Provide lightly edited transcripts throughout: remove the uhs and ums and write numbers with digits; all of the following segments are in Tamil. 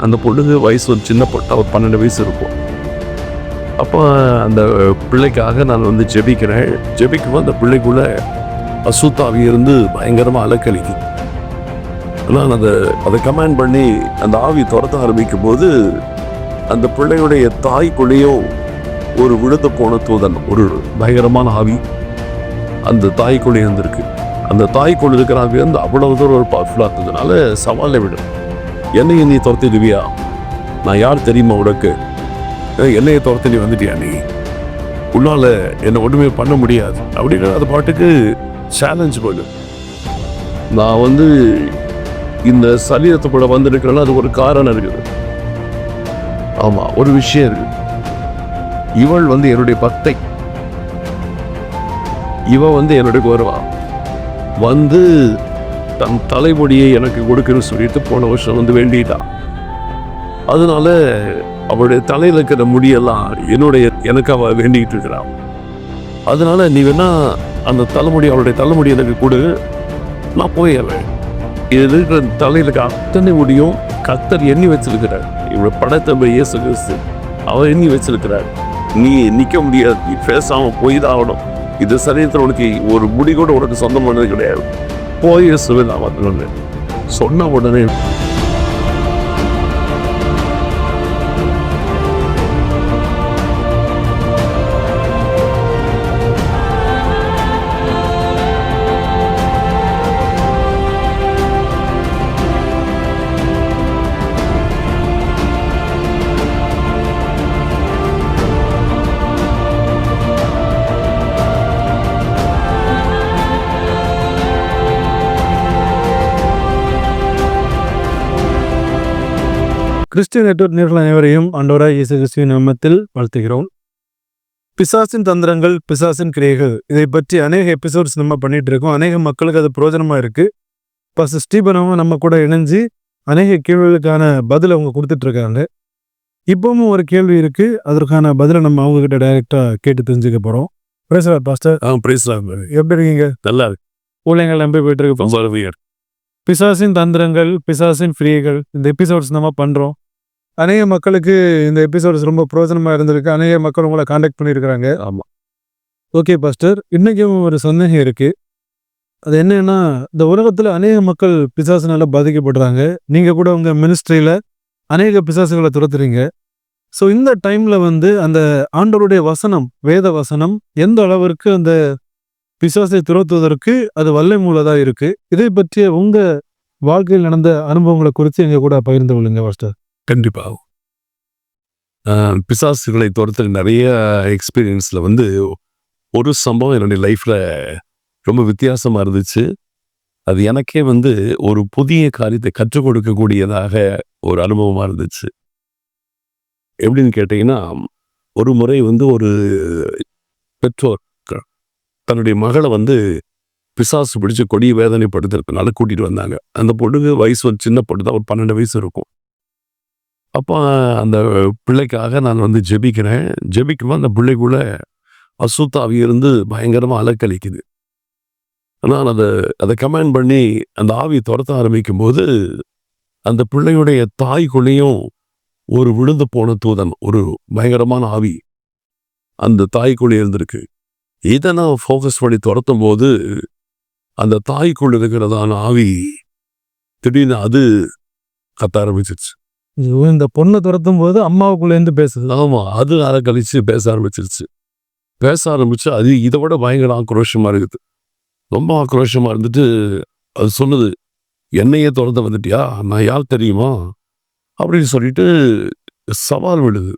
அந்த பொண்ணுக்கு வயசு ஒரு சின்ன பொண்ணு, ஒரு 12 வயசு இருக்கும். அப்போ அந்த பிள்ளைக்காக நான் வந்து ஜெபிக்கிறேன். ஜெபிக்கும்போது அந்த பிள்ளைக்குள்ள அசுத்தாவி இருந்து பயங்கரமாக அலக்கழிக்குது. நான் அதை கமாண்ட் பண்ணி அந்த ஆவி துரத்த ஆரம்பிக்கும் போது அந்த பிள்ளையுடைய தாய்க்குள்ளேயும் ஒரு விழுந்து போன தூதன், ஒரு பயங்கரமான ஆவி அந்த தாய்க்குள்ளே இருந்திருக்கு. அந்த தாய்க்குள்ள இருக்கிற ஆவி வந்து அவ்வளவு தூரம் ஒரு பவர்ஃபுல்லாக இருந்ததுனால சவாலை விடும். என்னையும் நீ துரத்திடுவியா? நான் யார் தெரியுமா உனக்கு? என்னையை துரத்தி நீ வந்துட்டியா? நீ உன்னால என்னை ஒன்றுமே பண்ண முடியாது அப்படின்னு அது பாட்டுக்கு சேலஞ்ச் பண்ணு. நான் வந்து இந்த சரீரத்தை கூட வந்திருக்கிறேன்னா அது ஒரு காரணம் இருக்குது. ஆமா, ஒரு விஷயம் இருக்கு. இவள் வந்து என்னுடைய பக்தை. இவ வந்து என்னுடைய வருவா வந்து தன் தலைமுடியை எனக்கு கொடுக்கணும்னு சொல்லிட்டு போன வருஷம் வந்து வேண்டிட்டான். அதனால அவளுடைய தலையில் இருக்கிற முடியெல்லாம் எனக்கு அவ வேண்டிக்கிட்டு இருக்கிறான். அதனால நீ வேணா அந்த அவளுடைய தலைமுடி எனக்கு கொடு, நான் போயிடுறேன். இது இருக்கிற தலையில அத்தனை முடியும் கர்த்தர் எண்ணி வச்சிருக்கிறார். இவளை படைத்த இயேசு கிறிஸ்து அவர் எண்ணி வச்சிருக்கிறார். நீ நிக்க முடியாது, நீ பேசாம போய் தான் ஆகணும். இது சரீரத்தில் உனக்கு ஒரு முடி கூட உனக்கு சொந்தம் பண்ணது கிடையாது. போய் இயேசுவின் சொன்ன உடனே கிறிஸ்டியன் நெட்வொர்க் நேயர்கள் அனைவரையும் ஆண்டவராய் இயேசு கிறிஸ்துவின் நாமத்தில் வாழ்த்துகிறோம். பிசாசின் தந்திரங்கள், பிசாசின் கிரியைகள், இதை பற்றி அநேக எபிசோட்ஸ் நம்ம பண்ணிட்டு இருக்கோம். அநேக மக்களுக்கு அது பிரயோஜனமா இருக்கு. பாஸ்டர் ஸ்டீபனும் நம்ம கூட இணைஞ்சு அநேக கேள்விகளுக்கான பதில் அவங்க கொடுத்துட்டு இருக்காங்க. இப்பவும் ஒரு கேள்வி இருக்கு, அதற்கான பதிலை நம்ம அவங்க கிட்ட டைரக்டா கேட்டு தெரிஞ்சுக்க போறோம். பேசுறாரு பாஸ்டர். எப்படி இருக்கீங்க? நல்லா இருக்கு. ஊழியங்கள் நம்பி போயிட்டு இருக்கு. பிசாசின் தந்திரங்கள், பிசாசின் கிரியைகள், இந்த எபிசோட்ஸ் நம்ம பண்றோம். அநேக மக்களுக்கு இந்த எபிசோட்ஸ் ரொம்ப பிரயோஜனமா இருந்திருக்கு. அநேக மக்கள் உங்களை காண்டாக்ட் பண்ணியிருக்கிறாங்க. ஆமா, ஓகே பாஸ்டர், இன்னைக்கும் ஒரு சந்தேகம் இருக்கு. அது என்னன்னா, இந்த உலகத்துல அநேக மக்கள் பிசாசுனால பாதிக்கப்படுறாங்க. நீங்க கூட உங்க மினிஸ்ட்ரியில அநேக பிசாசுகளை துரத்துறீங்க. ஸோ இந்த டைம்ல வந்து அந்த ஆண்டவருடைய வசனம், வேத வசனம் எந்த அளவிற்கு அந்த பிசாசை துரத்துவதற்கு அது வல்லை மூலதா இருக்கு. இதை பற்றிய உங்க வாழ்க்கையில் நடந்த அனுபவங்களை குறித்து எங்க கூட பகிர்ந்து கொள்ளுங்க பாஸ்டர். கண்டிப்பாக. பிசாசுகளை துரத்துற நிறைய எக்ஸ்பீரியன்ஸில் வந்து ஒரு சம்பவம் என்னுடைய லைஃப்பில் ரொம்ப வித்தியாசமாக இருந்துச்சு. அது எனக்கே வந்து ஒரு புதிய காரியத்தை கற்றுக் கொடுக்கக்கூடியதாக ஒரு அனுபவமாக இருந்துச்சு. எப்படின்னு கேட்டிங்கன்னா, ஒரு முறை வந்து ஒரு பெற்றோர் தன்னுடைய மகளை வந்து பிசாசு பிடிச்சி கொடிய வேதனைப்படுத்துறதுனால கூட்டிகிட்டு வந்தாங்க. அந்த பொண்ணுக்கு வயசு ஒரு சின்ன பொண்ணு தான், ஒரு 12 வயசு இருக்கும். அப்போ அந்த பிள்ளைக்காக நான் வந்து ஜெபிக்கிறேன். ஜெபிக்கும்போது அந்த பிள்ளைக்குள்ள அசுத்தாவி இருந்து பயங்கரமாக அலக்கழிக்குது. நான் அதை கமாண்ட் பண்ணி அந்த ஆவி துரத்த ஆரம்பிக்கும் போது அந்த பிள்ளையுடைய தாய்க்குள்ளேயும் ஒரு விழுந்து போன தூதன், ஒரு பயங்கரமான ஆவி அந்த தாய்க்குள்ளே இருந்திருக்கு. இதை நான் ஃபோக்கஸ் பண்ணி துரத்தும் போது அந்த தாய்க்குள்ள இருக்கிறதான ஆவி திடீர்னு அது கத்த ஆரம்பிச்சிருச்சு. இந்த பொண்ணை துரத்தும் போது அம்மாவுக்குள்ளேருந்து பேசுது. ஆமா, அது அதை கழிச்சு பேச ஆரம்பிச்சிருச்சு. அது இதை விட பயங்கர ஆக்ரோஷமா இருக்குது. ரொம்ப ஆக்ரோஷமா இருந்துட்டு அது சொன்னது, என்னையே துரத்த வந்துட்டியா? நான் யார் தெரியுமா? அப்படின்னு சொல்லிட்டு சவால் விடுது.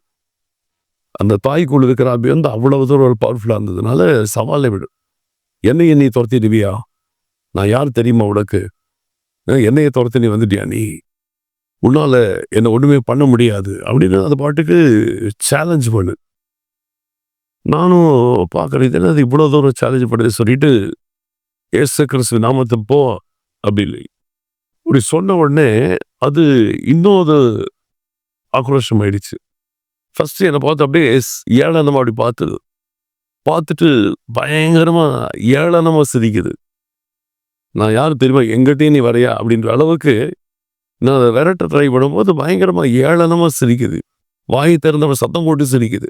அந்த தாய்க்குள்ள இருக்கிற ஆவி வந்து அவ்வளவு தூரம் ஒரு பவர்ஃபுல்லா இருந்ததுனால சவாலை விடு. என்னையை நீ துரத்திடுவியா? நான் யார் தெரியுமா உனக்கு? என்னையை துரத்தி நீ வந்துட்டியா? நீ உன்னால என்னை ஒன்றுமே பண்ண முடியாது அப்படின்னு அது பாட்டுக்கு சேலஞ்ச் பண்ணு. நானும் பார்க்குறேன், அது இவ்வளோ தூரம் சேலஞ்ச் பண்ணுது சொல்லிட்டு இயேசு கிறிஸ்து நாமத்தை போ அப்படி இல்லை. இப்படி சொன்ன உடனே அது இன்னொரு ஆக்ரோஷம் ஆயிடுச்சு. ஃபர்ஸ்ட் என்னை பார்த்து அப்படியே ஏளனமாக அப்படி பார்த்துட்டு பயங்கரமாக ஏளனமாக சிரிக்குது. நான் யார் தெரியுமா? எங்கிட்டே நீ வரையா அப்படின்ற அளவுக்கு நான் அதை விரட்ட ட்ரை பண்ணும்போது பயங்கரமா ஏளனமா சிரிக்குது. வாய் திறந்தவன் சத்தம் போட்டு சிரிக்குது.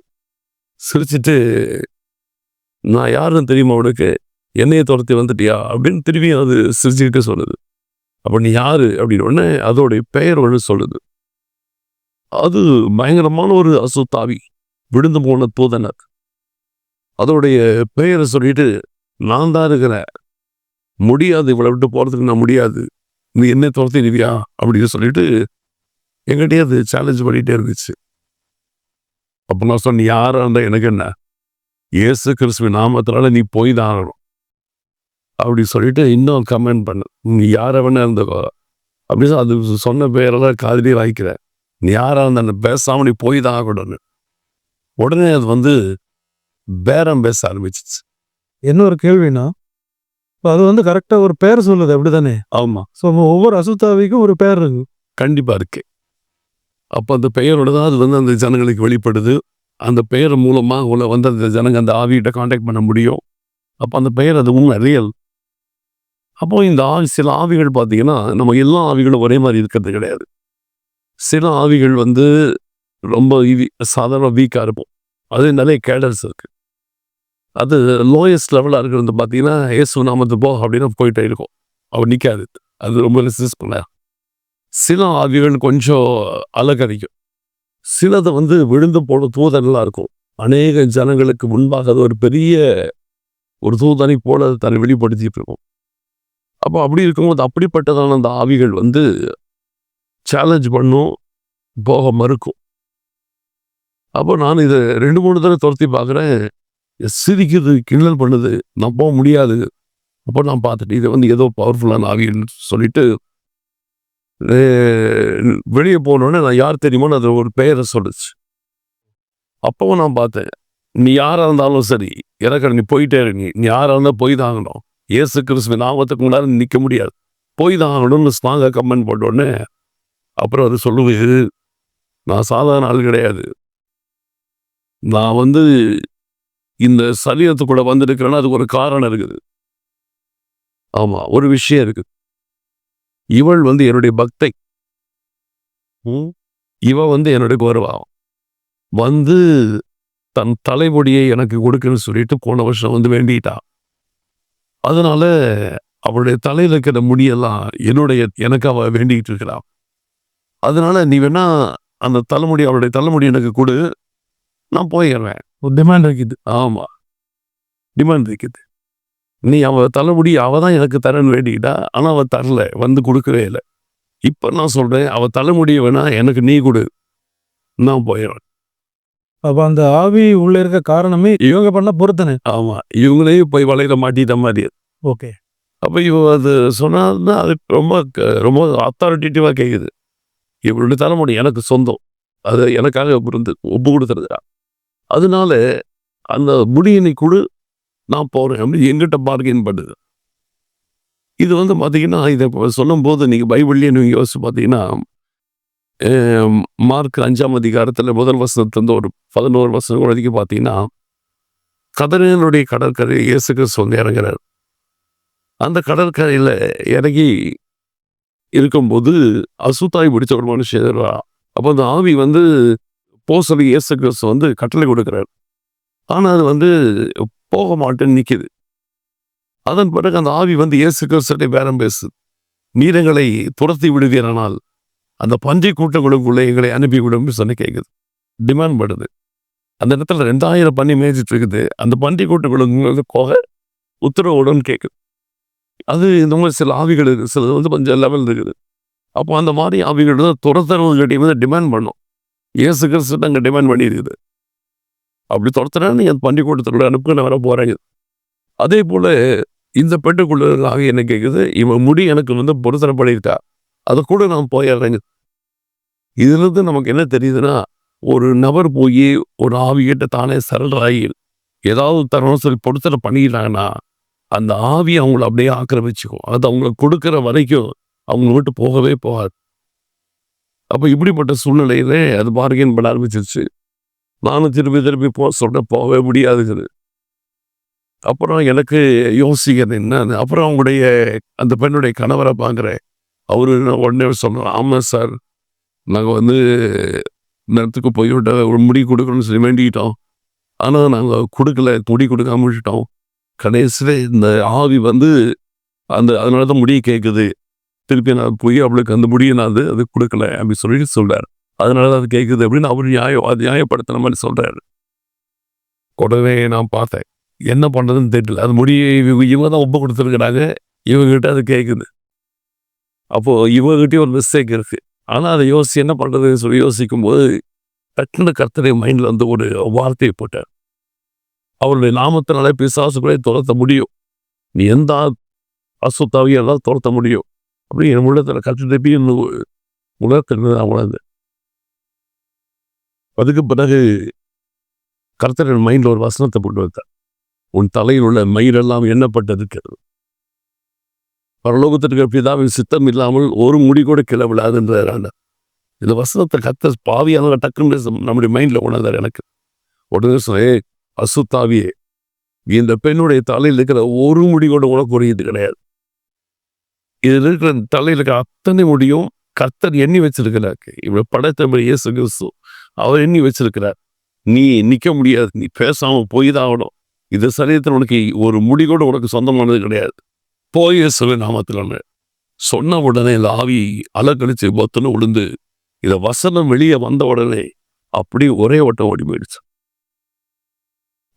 சிரிச்சிட்டு, நான் யாருன்னு தெரியுமா உனக்கு? என்னைய துரத்தி வந்துட்டியா அப்படின்னு திரும்பி அது சிரிச்சுக்கிட்டு சொல்லுது. அப்ப நீ யாரு அப்படின்னு உடனே அதோடைய பெயர் ஒன்று சொல்லுது. அது பயங்கரமான ஒரு அசுத்தாவி, விழுந்து போன தூதனர். அதோடைய பெயரை சொல்லிட்டு, நான் தான் இருக்கிறேன், முடியாது, இவளை விட்டு போறதுக்கு நான் முடியாது, நீ என்ன துரத்திடுவியா அப்படின்னு சொல்லிட்டு என்கிட்டயே அது சேலஞ்ச் பண்ணிட்டே இருந்துச்சு. அப்ப நான் சொன்னேன், யாரா இருந்தா எனக்கு என்ன, இயேசு கிறிஸ்துவின் நாமத்தினால நீ போய் தான் ஆகணும் அப்படி சொல்லிட்டு இன்னும் கமெண்ட் பண்ணு, நீ யாரை வேணா இருந்துக்கோ அப்படின்னு அது சொன்ன பேரெல்லாம் காதுலயே வாங்கிக்கிறேன். நீ யாரா இருந்தா பேசாம நீ போய் தான் ஆகணும்னு. உடனே அது வந்து பேரம் பேச ஆரம்பிச்சிச்சு. என்ன ஒரு கேள்வினா, இப்போ அது வந்து கரெக்டா ஒரு பேர் சொல்லுது அப்படிதானே? ஆமா, ஸோ ஒவ்வொரு அசுத்தாவிக்கும் ஒரு பேர் இருக்கு. கண்டிப்பா இருக்கு. அப்ப அந்த பெயரோட தான் அது வந்து அந்த ஜனங்களுக்கு வெளிப்படுது. அந்த பெயர் மூலமா உள்ள வந்து அந்த ஜனங்க அந்த ஆவிகிட்ட கான்டாக்ட் பண்ண முடியும். அப்ப அந்த பெயர் அது உண்மை, ரியல். அப்போ இந்த சில ஆவிகள் பார்த்தீங்கன்னா, நம்ம எல்லா ஆவிகளும் ஒரே மாதிரி இருக்கிறது கிடையாது. சில ஆவிகள் வந்து ரொம்ப சாதாரண வீக்கா இருக்கும். அது நிறைய கேடர்ஸ் இருக்கு. அது லோயஸ்ட் லெவலாக இருக்கிறது பார்த்தீங்கன்னா, இயேசு நாமத்து போ அப்படின்னு போயிட்டே இருக்கும். அவன் நிற்காது. அது ரொம்ப ரெசிஸ்ட் பண்ண. சில ஆவிகள் கொஞ்சம் அலக்கடிக்கும். சிலது வந்து விழுந்து போன தூதனெல்லாம் இருக்கும். அநேக ஜனங்களுக்கு முன்பாக அது ஒரு பெரிய ஒரு தூதனை போல அது தன்னை வெளிப்படுத்திட்டு இருக்கும். அப்போ அப்படி இருக்கும்போது அப்படிப்பட்டதான அந்த ஆவிகள் வந்து சேலஞ்ச் பண்ணும், போக மறுக்கும். அப்போ நான் இதை 2-3 தடவை துரத்தி பார்க்குறேன். சிரிக்குது, கிண்டல் பண்ணுது, நான் போக முடியாது. அப்போ நான் பார்த்துட்டு இது வந்து ஏதோ பவர்ஃபுல்லான ஆவின்னு சொல்லிட்டு வெளியே போனோடனே நான் யார் தெரியுமோன்னு அது ஒரு பெயரை சொல்லுச்சு. அப்பவும் நான் பார்த்தேன், நீ யாராக இருந்தாலும் சரி, எனக்கு நீ போயிட்டே இரு, நீ யாராக இருந்தால் போய் தான் ஆகணும், இயேசு கிறிஸ்துவின் நாமத்துக்கு முன்னாடி நிற்க முடியாது, போய் தான் ஆகணும்னு ஸ்ட்ராங்காக கமெண்ட் போட்டோடனே அப்புறம் அது சொல்லுவது, நான் சாதாரண ஆள் கிடையாது, நான் வந்து இந்த சரீரத்துக்குள்ள வந்திருக்கிறேன்னா அதுக்கு ஒரு காரணம் இருக்குது. ஆமா, ஒரு விஷயம் இருக்கு. இவள் வந்து என்னுடைய பக்தை, இவ வந்து என்னுடைய கௌரவம் வந்து தன் தலைமுடியை எனக்கு கொடுக்குன்னு சொல்லிட்டு போன வருஷம் வந்து வேண்டிட்டா. அதனால அவளுடைய தலையில இருக்கிற முடியெல்லாம் எனக்கு அவ வேண்டிக்கிட்டு இருக்கிறான். அதனால நீ வேணா அந்த தலைமுடி, அவளுடைய தலைமுடி எனக்கு கொடு, நான் போயிடுறேன். ஒரு டிமாண்ட் இருக்குது. ஆமா, டிமாண்ட் இருக்குது. நீ அவ தலைமுடி அவ தான் எனக்கு தரன்னு வேண்டிக்கிட்டா, ஆனா அவ தரல, வந்து கொடுக்கவே இல்லை. இப்ப நான் சொல்றேன், அவ தலைமுடியை வேணா எனக்கு நீ கொடு, நான் போயிடுறேன். அப்போ அந்த ஆவி உள்ள இருக்க காரணமே இவங்க பண்ண பொறுத்தனே. ஆமா, இவங்களையும் போய் வலையில மாட்டிட்ட மாதிரி. ஓகே. அப்ப இவ அது சொன்னா அது ரொம்ப ரொம்ப அத்தாரிட்டேட்டிவா கேக்குது. இவளுடைய தலைமுடி எனக்கு சொந்தம், அது எனக்காக ஒப்பு கொடுத்துருக்கா. அதனால அந்த முடியினை கொடு, நான் போறேன் அப்படின்னு எங்கிட்ட பார்கெயின் பண்ணுது. இது வந்து பார்த்தீங்கன்னா, இதை சொல்லும் போது நீங்க பைபிள்லயே நீங்க யோசிச்சு பார்த்தீங்கன்னா, மார்க் 5ஆம் அதிகாரத்துல 1 வசனத்திலிருந்து ஒரு 11 வசனம் வரைக்கும் பார்த்தீங்கன்னா, கதரேனுடைய கடற்கரை இயேசு கிறிஸ்து வந்து இறங்குறார். அந்த கடற்கரையில இறங்கி இருக்கும்போது அசுத்தாய் பிடிச்ச ஒரு மனுஷன் வருவான். அப்போ அந்த ஆவி வந்து சொல்லி இயேசு கிறிஸ்து வந்து கட்டளை கொடுக்கிறார். ஆனா அது வந்து போக மாட்டேன்னு நிக்குது. அதன் பிறகு அந்த ஆவி வந்து இயேசு கிறிஸ்துவை பேரம் பேசுது. நீர் எங்களை துரத்தி விடுவீரானால் அந்த பன்றி கூட்டங்களுக்குள்ளே எங்களை அனுப்பி விடும் சொல்லி கேட்குது, டிமாண்ட் பண்ணுது. அந்த இடத்துல 2000 பன்றி மேய்ச்சிட்டு இருக்குது. அந்த பன்றி கூட்டங்களுக்கு போக உத்தரவுடன் கேட்குது. அது இந்த மாதிரி சில ஆவிகள் இருக்குது, சில வந்து கொஞ்சம் லெவல் இருக்குது. அப்போ அந்த மாதிரி ஆவிகள் தான் துரத்துறவங்ககிட்டையும் வந்து டிமாண்ட் பண்ணும். இயேசு கிறிஸ்து அங்கே டிமாண்ட் பண்ணியிருக்குது, அப்படி துரத்துனா நீ அந்த பன்றி கூட்டத்துக்குள்ள அனுப்புன்னு வர போறாங்க. அதே போல இந்த பெட்டுக்குள்ள ஆவி என்ன கேட்குது, இவன் முடி எனக்கு வந்து பொருத்தனை பண்ணியிருக்கா, அதை கூட நான் போயிடுறேங்க. இதுல இருந்து நமக்கு என்ன தெரியுதுன்னா, ஒரு நபர் போய் ஒரு ஆவிகிட்ட தானே சரண்டர் ஆகி ஏதாவது தரணும் சொல்லி பொருத்தனை பண்ணிட்டாங்கன்னா அந்த ஆவி அவங்கள அப்படியே ஆக்கிரமிச்சுக்கும். அது அவங்களுக்கு கொடுக்குற வரைக்கும் அவங்க விட்டு போகவே போகாது. அப்போ இப்படிப்பட்ட சூழ்நிலையில அது பார்கெயின் பண்ண ஆரம்பிச்சிருச்சு. நானும் திருப்பி போகவே முடியாதுங்குது. அப்புறம் எனக்கு யோசிக்கிறது என்ன, அப்புறம் அவங்களுடைய அந்த பெண்ணுடைய கணவரை பார்க்குறேன். அவரு உடனே சொன்னார், ஆமாம் சார், நாங்கள் வந்து நேரத்துக்கு போய்விட்ட ஒரு முடி கொடுக்கணும்னு சொல்லி வேண்டிக்கிட்டோம். ஆனால் நாங்கள் கொடுக்கல, முடி கொடுக்காம விட்டுட்டோம். கடைசியில் இந்த ஆவி வந்து அதனால தான் முடியை கேட்குது. திருப்பி நான் போய் அவளுக்கு அந்த முடியை நான் அது கொடுக்கல அப்படின்னு சொல்லிட்டு சொல்றாரு. அதனால தான் அது கேட்குது அப்படின்னு அவர் நியாயப்படுத்தின மாதிரி சொல்றாரு. உடனே நான் பார்த்தேன், என்ன பண்ணுறதுன்னு தெரியல. அது முடியை இவங்க தான் ஒப்பு கொடுத்துருக்குறாங்க, இவங்ககிட்ட அது கேட்குது. அப்போது இவங்ககிட்டயும் ஒரு மிஸ்டேக் இருக்குது. ஆனால் அதை என்ன பண்ணுறதுன்னு சொல்லி யோசிக்கும் போது டக்குன்னு கர்த்தரை மைண்டில் வந்து ஒரு வார்த்தையை போட்டார். அவருடைய நாமத்தினாலே பிசாசுகளை துரத்த முடியும், நீ எந்த அசுத்தாவையும் எல்லாம் துரத்த முடியும் அப்படி என் உள்ளத்தில் கற்றுட்டு உணர்த்தினது நான் உணர்ந்தேன். அதுக்கு பிறகு கர்த்தர் என் மைண்டில் ஒரு வசனத்தை போட்டு வைத்தார். உன் தலையில் உள்ள மயிரெல்லாம் எண்ணப்பட்டிருக்கிறது, பரலோகத்திற்கு பிதாவின் சித்தம் இல்லாமல் ஒரு முடி கூட கிளவிடாதுன்றார். இந்த வசனத்தை கர்த்தர் பாவியான டக்குன்னு நம்முடைய மைண்டில் உணர்ந்தார். எனக்கு உடனே சொன்னேன், அசுத்தாவியே, இந்த பெண்ணுடைய தலையில் இருக்கிற ஒரு முடி கூட உனக்கு உரியது கிடையாது. இதில் இருக்கிற தலையில் இருக்கிற அத்தனை முடியும் கர்த்தர் எண்ணி வச்சிருக்கிறார். இவரை படைத்தவர் இயேசு கிறிஸ்து அவர் எண்ணி வச்சிருக்கிறார். நீ நிற்க முடியாது, நீ பேசாமல் போய் தான் ஆகணும். இந்த சரீரத்தில் உனக்கு ஒரு முடி கூட உனக்கு சொந்தமானது கிடையாது. போய் இயேசுவின் நாமத்தில் சொன்ன உடனே இந்த ஆவி அலக்கழிச்சு பொத்துன்னு விழுந்து இந்த வசனம் வெளியே வந்த உடனே அப்படி ஒரே ஓட்டம் ஓடி போயிடுச்சு.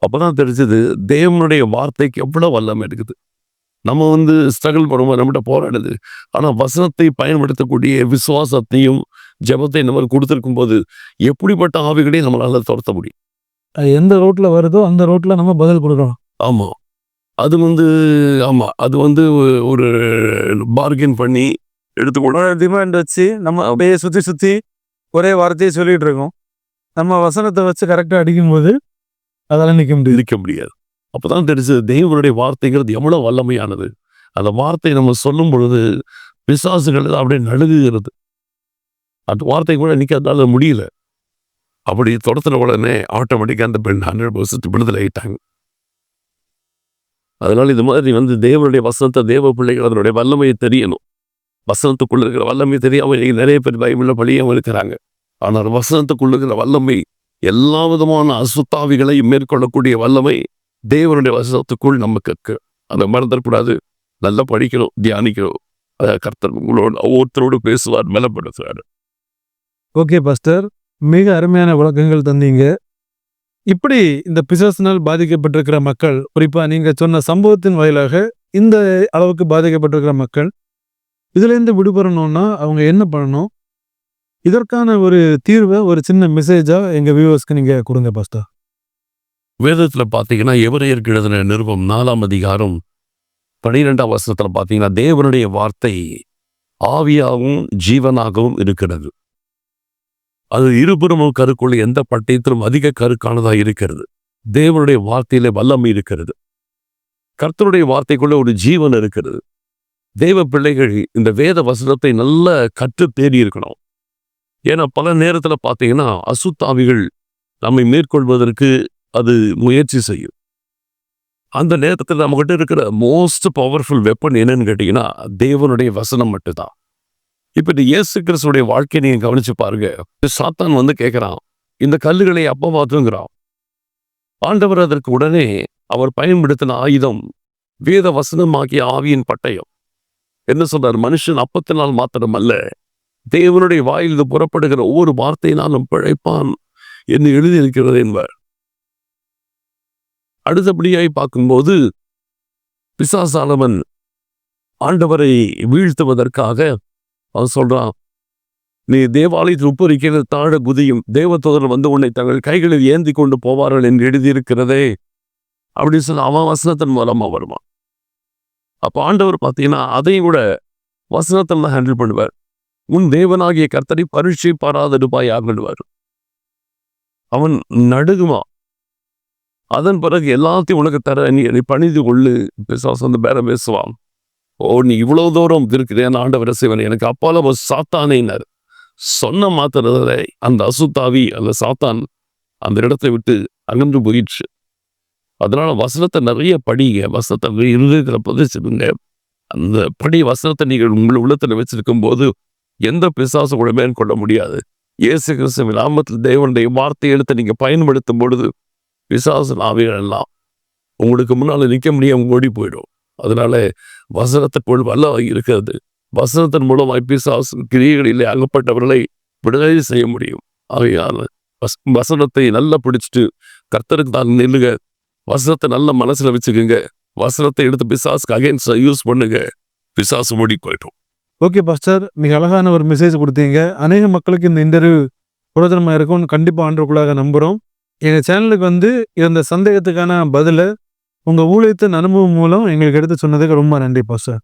அப்பதான் தெரிஞ்சது தேவனுடைய வார்த்தைக்கு எவ்வளவு வல்லமை இருக்குது. நம்ம வந்து ஸ்ட்ரகிள் பண்ணுவோம், நம்மகிட்ட போராடுது. ஆனால் வசனத்தை பயன்படுத்தக்கூடிய விசுவாசத்தையும் ஜெபத்தை இந்த மாதிரி கொடுத்துருக்கும் போது எப்படிப்பட்ட ஆவிகளையும் நம்மளால துரத்த முடியும். எந்த ரோட்டில் வருதோ அந்த ரோட்டில் நம்ம பதில் கொடுக்குறோம். ஆமாம், அது வந்து அது வந்து ஒரு பார்கெயின் பண்ணி எடுத்துக்கூட டிமாண்ட் வச்சு நம்ம அப்படியே சுற்றி ஒரே வார்த்தையை சொல்லிகிட்டு இருக்கோம். நம்ம வசனத்தை வச்சு கரெக்டாக அடிக்கும்போது அதெல்லாம் நிற்க முடியாது. அப்போ தான் தெரிஞ்சது தேவனுடைய வார்த்தைங்கிறது எவ்வளோ வல்லமையானது. அந்த வார்த்தையை நம்ம சொல்லும் பொழுது பிசாசுகள் அப்படியே நடுங்குகிறது. அந்த வார்த்தை கூட நிற்காதனால முடியல. அப்படி தொடர்த்துன உடனே ஆட்டோமேட்டிக்காக அந்த பெண் 100% விடுதலை ஆகிட்டாங்க. அதனால இது மாதிரி வந்து தேவனுடைய வசனத்தை தேவ பிள்ளைகள் அதனுடைய வல்லமையை தெரியணும். வசனத்துக்குள்ள இருக்கிற வல்லமை தெரியாமல் நிறைய பேர் பைபிளில் பழியாமல் இருக்கிறாங்க. ஆனால் வசனத்துக்குள்ள இருக்கிற வல்லமை எல்லா விதமான அசுத்தாவிகளை மேற்கொள்ளக்கூடிய வல்லமை தேவனுடைய வசனத்துக்குள் நமக்கு அதை மறந்துடக்கூடாது. நல்லா படிக்கணும், தியானிக்கணும். கர்த்தர் உங்களோட ஒவ்வொருத்தரோடு பேசுவார், பலப்படுத்துவார். ஓகே பாஸ்டர், மிக அருமையான விளக்கங்கள் தந்தீங்க. இப்படி இந்த பிசாசினால் பாதிக்கப்பட்டிருக்கிற மக்கள், குறிப்பாக நீங்கள் சொன்ன சம்பவத்தின் வாயிலாக இந்த அளவுக்கு பாதிக்கப்பட்டிருக்கிற மக்கள் இதுலேருந்து விடுபடணும்னா அவங்க என்ன பண்ணணும்? இதற்கான ஒரு தீர்வை ஒரு சின்ன மெசேஜாக எங்கள் வியூவர்ஸ்க்கு நீங்கள் கொடுங்க பாஸ்டர். வேதத்தில் பார்த்தீங்கன்னா எபிரேயருக்கு எழுதின நிருபம் 4ஆம் அதிகாரம் 12ஆம் வசனத்தில் பார்த்தீங்கன்னா தேவனுடைய வார்த்தை ஆவியாகவும் ஜீவனாகவும் இருக்கிறது. அது இருபுறமும் கருக்குள்ள எந்த பட்டயத்திலும் அதிக கருக்கானதாக இருக்கிறது. தேவனுடைய வார்த்தையிலே வல்லமை இருக்கிறது. கர்த்தருடைய வார்த்தைக்குள்ள ஒரு ஜீவன் இருக்கிறது. தேவ பிள்ளைகள் இந்த வேத வசனத்தை நல்ல கற்று தேடி இருக்கணும். ஏன்னா பல நேரத்தில் பார்த்தீங்கன்னா அசுத்தாவிகள் நம்மை மேற்கொள்வதற்கு அது முயற்சி செய்யும். அந்த நேரத்தில் நம்மகிட்ட இருக்கிற மோஸ்ட் பவர்ஃபுல் வெப்பன் என்னன்னு கேட்டீங்கன்னா தேவனுடைய வசனம் மட்டும்தான். இப்போ இந்த இயேசு கிறிஸ்துடைய வாழ்க்கையை நீங்க கவனிச்சு பாருங்க. சாத்தான் வந்து கேட்கிறான், இந்த கல்லுகளை அப்பமாத்துங்கிறான். ஆண்டவர் அதற்கு உடனே அவர் பயன்படுத்தின ஆயுதம் வேத வசனமாகிய ஆவியின் பட்டயம். என்ன சொல்றார்? மனுஷன் அப்பத்தினால் மாத்திரம் அல்ல, தேவனுடைய வாயிலிருந்து புறப்படுகிற ஒவ்வொரு வார்த்தையினாலும் பிழைப்பான் என்று எழுதியிருக்கிறது என்பார். அடுத்தபடியாய் பார்க்கும்போது பிசாசானவன் ஆண்டவரை வீழ்த்துவதற்காக அவன் சொல்றான், நீ தேவாலயத்தில் உப்பரிக்கிறது தாழ குதியும், தேவதூதர் வந்து உன்னை தங்கள் கைகளில் ஏந்தி கொண்டு போவார்கள் என்று எழுதியிருக்கிறதே அப்படின்னு சொல்லி அவன் வசனத்தின் மூலமா வருவான். அப்போ ஆண்டவர் பார்த்தீங்கன்னா அதையும் கூட வசனத்தில் தான் ஹேண்டில் பண்ணுவார். உன் தேவனாகிய கர்த்தரை பரீட்சை பாராதடுப்பாய் ஆகிடுவார். அவன் நடுங்குவான். அதன் பிறகு எல்லாத்தையும் உனக்கு தர நீ பணிந்து கொள்ளு பிசாசு வந்து பேர பேசுவான். ஓ, நீ இவ்வளவு தூரம் இருக்கிறேன் ஆண்டவரை செய்வன், எனக்கு அப்பால சாத்தானேனார். சொன்ன மாத்திரத்தை அந்த அசுத்தாவி அந்த சாத்தான் அந்த இடத்தை விட்டு அகன்று போயிடுச்சு. அதனால வசனத்தை நிறைய படிங்க, வசனத்தை இருதயத்தில் பதிச்சுடுங்க. அந்த படி வசனத்தை நீங்கள் உங்கள் உள்ளத்துல வச்சிருக்கும் போது எந்த பிசாசு கூட மேற்கொள்ள முடியாது. இயேசு கிறிஸ்துவின் நாமத்தில் தேவனுடைய வார்த்தை எடுத்து நீங்க பயன்படுத்தும் பொழுது பிசாசு ஆவிகள் எல்லாம் உங்களுக்கு முன்னால நிக்க முடியாம ஓடி போயிடும். அதனால வசனத்துக்குள் வல்லமை இருக்கிறது. வசனத்தின் மூலமாய் பிசாசு கிரியைகளிலே அகப்பட்டவர்களை விடுதலை செய்ய முடியும். ஆகையால் வசனத்தை நல்லா பிடிச்சிட்டு கர்த்தருக்கு தான் நில்லுங்க. வசனத்தை நல்ல மனசுல வச்சுக்கோங்க. வசனத்தை எடுத்து பிசாசுக்கு அகைன்ஸ்டா யூஸ் பண்ணுங்க. பிசாசு மூடி போயிடும். ஓகே பாஸ்டர், மிக அழகான ஒரு மெசேஜ் கொடுத்தீங்க. அநேக மக்களுக்கு இந்த இன்டர்வியூ பிரயோஜனமாக இருக்கும்னு கண்டிப்பாக ஆண்டுக்குள்ளாக நம்புகிறோம். எங்கள் சேனலுக்கு வந்து இந்த சந்தேகத்துக்கான பதிலை உங்கள் ஊழியத்தின் அனுபவம் மூலம் எங்களுக்கு எடுத்து சொன்னதுக்கு ரொம்ப நன்றி பாஸ்டர்.